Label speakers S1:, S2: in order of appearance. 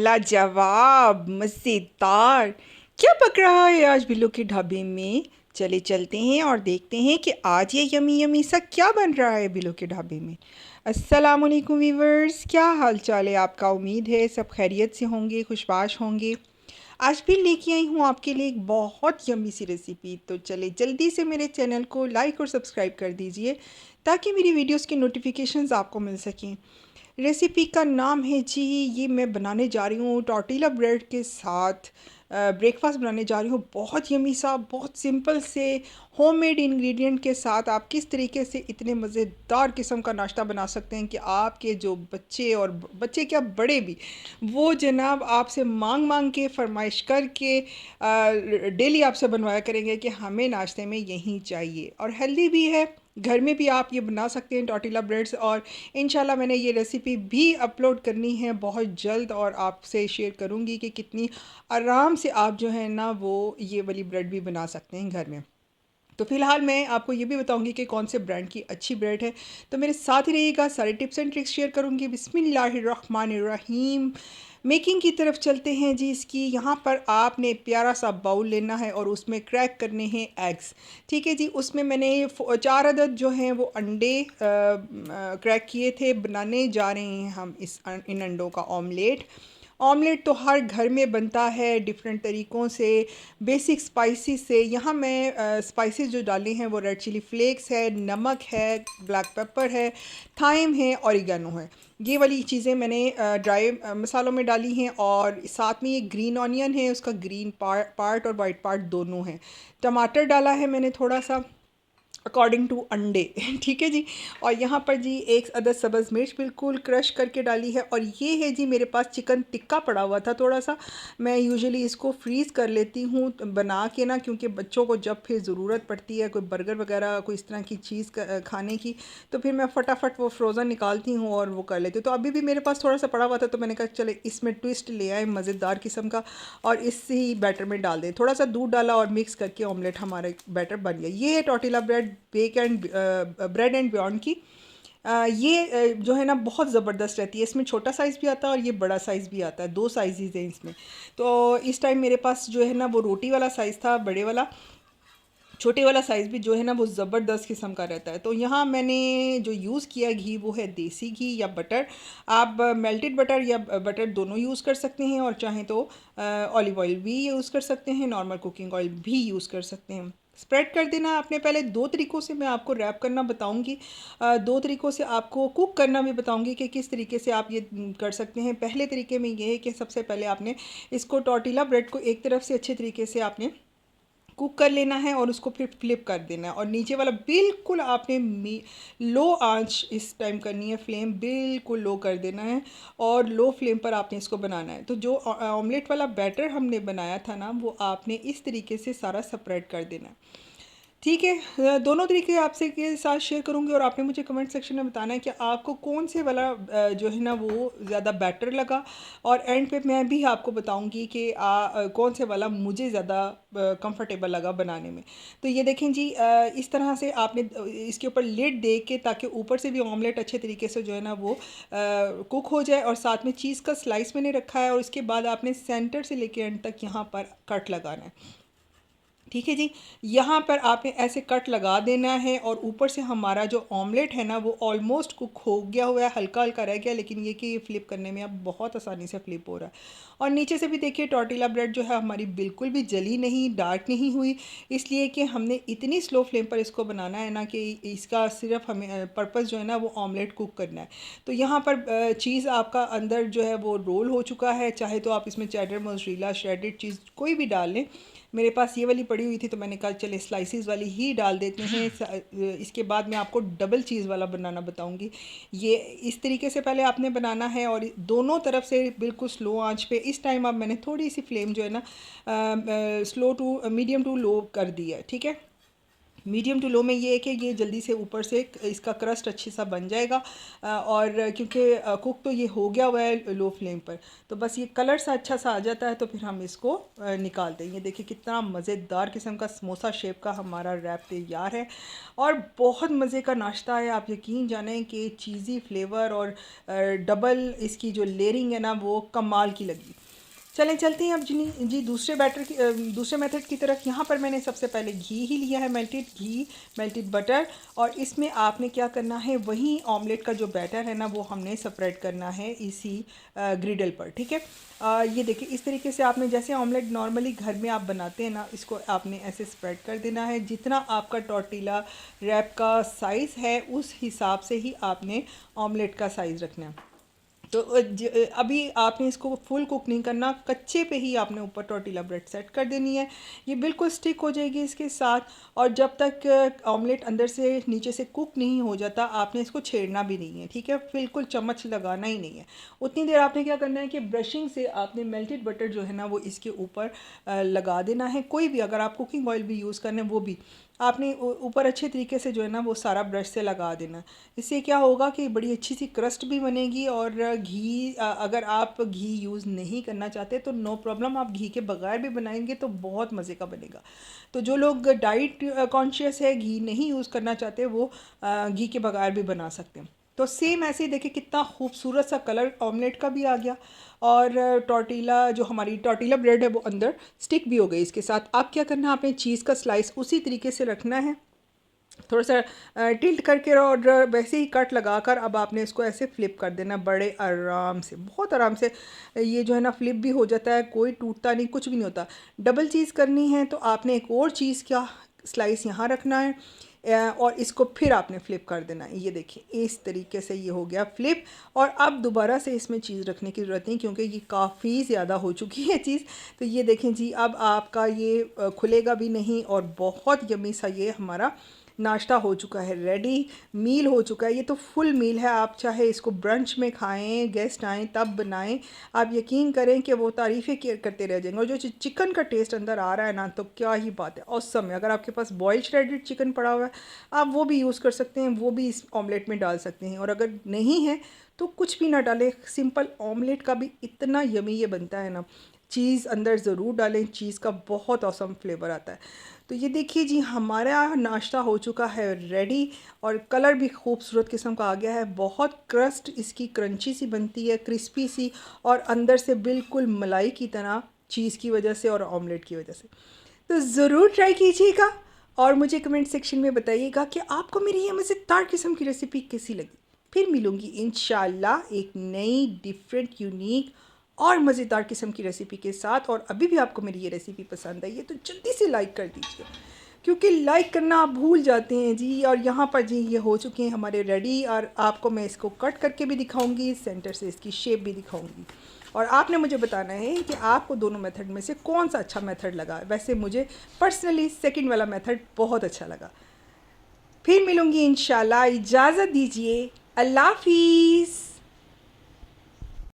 S1: लाजवाब, मज़ेदार। क्या पक रहा है आज बिल्लो के ढाबे में? चले चलते हैं और देखते हैं कि आज ये यमी यमी सा क्या बन रहा है बिल्लो के ढाबे में। अस्सलाम वालेकुम वीवर्स, क्या हाल चाल है आपका? उम्मीद है सब खैरियत से होंगे, खुशबाश होंगे। आज भी लेके आई हूँ आपके लिए एक बहुत यम्मी सी रेसिपी। तो चले जल्दी से मेरे चैनल को लाइक और सब्सक्राइब कर दीजिए ताकि मेरी वीडियोस की नोटिफिकेशंस आपको मिल सकें। रेसिपी का नाम है जी, ये मैं बनाने जा रही हूँ टॉर्टिला ब्रेड के साथ ब्रेकफास्ट बनाने जा रही हूँ। बहुत यमी सा, बहुत सिंपल से होममेड इंग्रेडिएंट के साथ आप किस तरीके से इतने मज़ेदार किस्म का नाश्ता बना सकते हैं कि आपके जो बच्चे, और बच्चे क्या बड़े भी, वो जनाब आपसे मांग मांग के फरमाइश करके डेली आपसे बनवाया करेंगे कि हमें नाश्ते में यही चाहिए। और हेल्दी भी है, घर में भी आप ये बना सकते हैं टॉर्टिला ब्रेड्स। और इंशाल्लाह मैंने ये रेसिपी भी अपलोड करनी है बहुत जल्द और आपसे शेयर करूँगी कि कितनी आराम से आप जो है ना वो ये वाली ब्रेड भी बना सकते हैं घर में। तो फ़िलहाल मैं आपको ये भी बताऊंगी कि कौन से ब्रांड की अच्छी ब्रेड है। तो मेरे साथ ही रहिएगा, सारे टिप्स एंड ट्रिक्स शेयर करूंगी। बिस्मिल्लाहिर्रहमानिर्रहीम। मेकिंग की तरफ चलते हैं जी। इसकी यहाँ पर आपने प्यारा सा बाउल लेना है और उसमें क्रैक करने हैं एग्स। ठीक है जी, उसमें मैंने 4 अदद जो हैं वो अंडे क्रैक किए थे। बनाने जा रहे हैं हम इन अंडों का ऑमलेट। ऑमलेट तो हर घर में बनता है डिफरेंट तरीक़ों से, बेसिक स्पाइसेस से। यहाँ मैं स्पाइसेस जो डाले हैं वो रेड चिली फ्लेक्स है, नमक है, ब्लैक पेपर है, थाइम है, ऑरिगेनो है। ये वाली चीज़ें मैंने ड्राई मसालों में डाली हैं। और साथ में ये ग्रीन ऑनियन है, उसका ग्रीन पार्ट और वाइट पार्ट दोनों हैं। टमाटर डाला है मैंने थोड़ा सा अकॉर्डिंग टू अंडे। ठीक है जी। और यहाँ पर जी एक अदद सब्ज़ मिर्च बिल्कुल क्रश करके डाली है। और ये है जी मेरे पास चिकन टिक्का पड़ा हुआ था थोड़ा सा। मैं यूजुअली इसको फ्रीज़ कर लेती हूँ बना के ना, क्योंकि बच्चों को जब फिर ज़रूरत पड़ती है कोई बर्गर वगैरह कोई इस तरह की चीज़ खाने की, तो फिर मैं फटाफट वो फ्रोज़न निकालती हूँ और वो कर लेती हूँ। तो अभी भी मेरे पास थोड़ा सा पड़ा हुआ था, तो मैंने कहा चले इसमें ट्विस्ट ले आए मज़ेदार किस्म का और इसी बैटर में डाल दें। थोड़ा सा दूध डाला और मिक्स करके ऑमलेट हमारा बैटर बन गया। ये है टॉर्टिला ब्रेड एंड बियॉन्ड की। ये जो है ना बहुत ज़बरदस्त रहती है। इसमें छोटा साइज़ भी आता है और ये बड़ा साइज़ भी आता है, 2 साइज़ हैं इसमें। तो इस टाइम मेरे पास जो है ना वो रोटी वाला साइज़ था, बड़े वाला। छोटे वाला साइज़ भी जो है ना वो ज़बरदस्त किस्म का रहता है। तो यहाँ मैंने जो यूज़ किया घी वो है देसी घी या बटर। आप मेल्टेड बटर या बटर दोनों यूज़ कर सकते हैं, और चाहें तो ऑलिव ऑयल भी यूज़ कर सकते हैं, नॉर्मल कुकिंग ऑयल भी यूज़ कर सकते हैं। स्प्रेड कर देना आपने। पहले 2 तरीक़ों से मैं आपको रैप करना बताऊंगी, 2 तरीक़ों से आपको कुक करना भी बताऊंगी कि किस तरीके से आप ये कर सकते हैं। पहले तरीके में ये है कि सबसे पहले आपने इसको टॉर्टिला ब्रेड को एक तरफ से अच्छे तरीके से आपने कुक कर लेना है और उसको फिर फ्लिप कर देना है। और नीचे वाला बिल्कुल आपने लो आंच इस टाइम करनी है, फ्लेम बिल्कुल लो कर देना है और लो फ्लेम पर आपने इसको बनाना है। तो जो ऑमलेट वाला बैटर हमने बनाया था ना, वो आपने इस तरीके से सारा सेपरेट कर देना है। ठीक है। दोनों तरीके आपसे के साथ शेयर करूँगी और आपने मुझे कमेंट सेक्शन में बताना है कि आपको कौन से वाला जो है ना वो ज़्यादा बेटर लगा। और एंड पे मैं भी आपको बताऊँगी कि कौन से वाला मुझे ज़्यादा कंफर्टेबल लगा बनाने में। तो ये देखें जी, इस तरह से आपने इसके ऊपर लिड दे के, ताकि ऊपर से भी ऑमलेट अच्छे तरीके से जो है ना वो कुक हो जाए। और साथ में चीज़ का स्लाइस मैंने रखा है और इसके बाद आपने सेंटर से लेके एंड तक यहाँ पर कट लगाना है। ठीक है जी। यहाँ पर आपने ऐसे कट लगा देना है और ऊपर से हमारा जो ऑमलेट है ना वो ऑलमोस्ट कुक हो गया हुआ है, हल्का हल्का रह गया, लेकिन ये कि ये फ्लिप करने में अब बहुत आसानी से फ्लिप हो रहा है। और नीचे से भी देखिए टॉर्टिला ब्रेड जो है हमारी बिल्कुल भी जली नहीं, डार्क नहीं हुई, इसलिए कि हमने इतनी स्लो फ्लेम पर इसको बनाना है ना कि इसका सिर्फ हमें पर्पज़ जो है ना वो ऑमलेट कुक करना है। तो यहाँ पर चीज़ आपका अंदर जो है वो रोल हो चुका है। चाहे तो आप इसमें चेडर, मोज़रेला, श्रेडेड चीज़ कोई भी डाल लें। मेरे पास ये वाली पड़ी हुई थी तो मैंने कहा चले स्लाइसिस वाली ही डाल देते हैं। इसके बाद मैं आपको डबल चीज़ वाला बनाना बताऊंगी। ये इस तरीके से पहले आपने बनाना है और दोनों तरफ से बिल्कुल स्लो आंच पे। इस टाइम अब मैंने थोड़ी सी फ्लेम जो है ना slow to medium to low कर दी है। ठीक है। मीडियम टू लो में ये है कि ये जल्दी से ऊपर से इसका क्रस्ट अच्छे सा बन जाएगा। और क्योंकि कुक तो ये हो गया हुआ है लो फ्लेम पर, तो बस ये कलर सा अच्छा सा आ जाता है तो फिर हम इसको निकालते हैं। ये देखिए कितना मज़ेदार किस्म का समोसा शेप का हमारा रैप तैयार है और बहुत मज़े का नाश्ता है। आप यकीन जानें कि चीज़ी फ्लेवर और डबल इसकी जो लेयरिंग है ना वो कमाल की लगी। चलें चलते हैं अब जी दूसरे मेथड की तरफ। यहाँ पर मैंने सबसे पहले घी ही लिया है, मेल्टेड घी, मेल्टेड बटर, और इसमें आपने क्या करना है, वही ऑमलेट का जो बैटर है ना वो हमने स्प्रेड करना है इसी ग्रिडल पर, ठीक है। ये देखिए इस तरीके से आपने जैसे ऑमलेट नॉर्मली घर में आप बनाते हैं ना, इसको आपने ऐसे स्प्रेड कर देना है। जितना आपका टॉर्टिला रैप का साइज़ है उस हिसाब से ही आपने ऑमलेट का साइज़ रखना है। तो अभी आपने इसको फुल कुक नहीं करना, कच्चे पे ही आपने ऊपर टॉर्टिला ब्रेड सेट कर देनी है। ये बिल्कुल स्टिक हो जाएगी इसके साथ, और जब तक ऑमलेट अंदर से नीचे से कुक नहीं हो जाता आपने इसको छेड़ना भी नहीं है, ठीक है। बिल्कुल चम्मच लगाना ही नहीं है। उतनी देर आपने क्या करना है कि ब्रशिंग से आपने मेल्टेड बटर जो है ना वो इसके ऊपर लगा देना है। कोई भी, अगर आप कुकिंग ऑयल भी यूज़ करना है वो भी आपने ऊपर अच्छे तरीके से जो है ना वो सारा ब्रश से लगा देना। इससे क्या होगा कि बड़ी अच्छी सी क्रस्ट भी बनेगी। और घी, अगर आप घी यूज़ नहीं करना चाहते तो नो प्रॉब्लम, आप घी के बगैर भी बनाएंगे तो बहुत मज़े का बनेगा। तो जो लोग डाइट कॉन्शियस है, घी नहीं यूज़ करना चाहते, वो घी के बगैर भी बना सकते हैं। तो सेम ऐसे ही देखिए कितना खूबसूरत सा कलर ऑमलेट का भी आ गया, और टॉर्टिला जो हमारी टॉर्टिला ब्रेड है वो अंदर स्टिक भी हो गई इसके साथ। अब क्या करना है, आपने चीज़ का स्लाइस उसी तरीके से रखना है, थोड़ा सा टिल्ट करके, और वैसे ही कट लगाकर अब आपने इसको ऐसे फ्लिप कर देना बड़े आराम से, बहुत आराम से। ये जो है ना फ्लिप भी हो जाता है, कोई टूटता नहीं, कुछ भी नहीं होता। डबल चीज़ करनी है तो आपने एक और चीज़ का स्लाइस यहाँ रखना है, और इसको फिर आपने फ्लिप कर देना है। ये देखिए इस तरीके से ये हो गया फ्लिप। और अब दोबारा से इसमें चीज़ रखने की ज़रूरत नहीं, क्योंकि ये काफ़ी ज़्यादा हो चुकी है चीज़। तो ये देखें जी, अब आपका ये खुलेगा भी नहीं, और बहुत यम्मी सा ये हमारा नाश्ता हो चुका है, रेडी मील हो चुका है। ये तो फुल मील है, आप चाहे इसको ब्रंच में खाएं, गेस्ट आएँ तब बनाएं, आप यकीन करें कि वो तारीफ़ें करते रह जाएंगे। और जो चिकन का टेस्ट अंदर आ रहा है ना, तो क्या ही बात है, औसम है। अगर आपके पास बॉइल्ड श्रेडेड चिकन पड़ा हुआ है आप वो भी यूज़ कर सकते हैं, वो भी इस ऑमलेट में डाल सकते हैं। और अगर नहीं है तो कुछ भी ना डालें, सिंपल ऑमलेट का भी इतना यमी ये बनता है ना। चीज़ अंदर ज़रूर डालें, चीज़ का बहुत औसम फ्लेवर आता है। तो ये देखिए जी, हमारा नाश्ता हो चुका है रेडी, और कलर भी खूबसूरत किस्म का आ गया है। बहुत क्रस्ट इसकी क्रंची सी बनती है, क्रिस्पी सी, और अंदर से बिल्कुल मलाई की तरह, चीज़ की वजह से और ऑमलेट की वजह से। तो ज़रूर ट्राई कीजिएगा, और मुझे कमेंट सेक्शन में बताइएगा कि आपको मेरी ये मज़ेदार किस्म की रेसिपी कैसी लगी। फिर मिलूँगी इंशाल्लाह एक नई डिफरेंट यूनिक और मज़ेदार किस्म की रेसिपी के साथ। और अभी भी आपको मेरी ये रेसिपी पसंद आई है तो जल्दी से लाइक कर दीजिए, क्योंकि लाइक करना आप भूल जाते हैं जी। और यहाँ पर जी ये हो चुके हैं हमारे रेडी, और आपको मैं इसको कट करके भी दिखाऊंगी, सेंटर से इसकी शेप भी दिखाऊंगी। और आपने मुझे बताना है कि आपको दोनों मेथड में से कौन सा अच्छा मेथड लगा। वैसे मुझे पर्सनली सेकंड वाला मेथड बहुत अच्छा लगा। फिर मिलूँगी इंशाल्लाह, इजाज़त दीजिए, अल्लाह हाफिज़।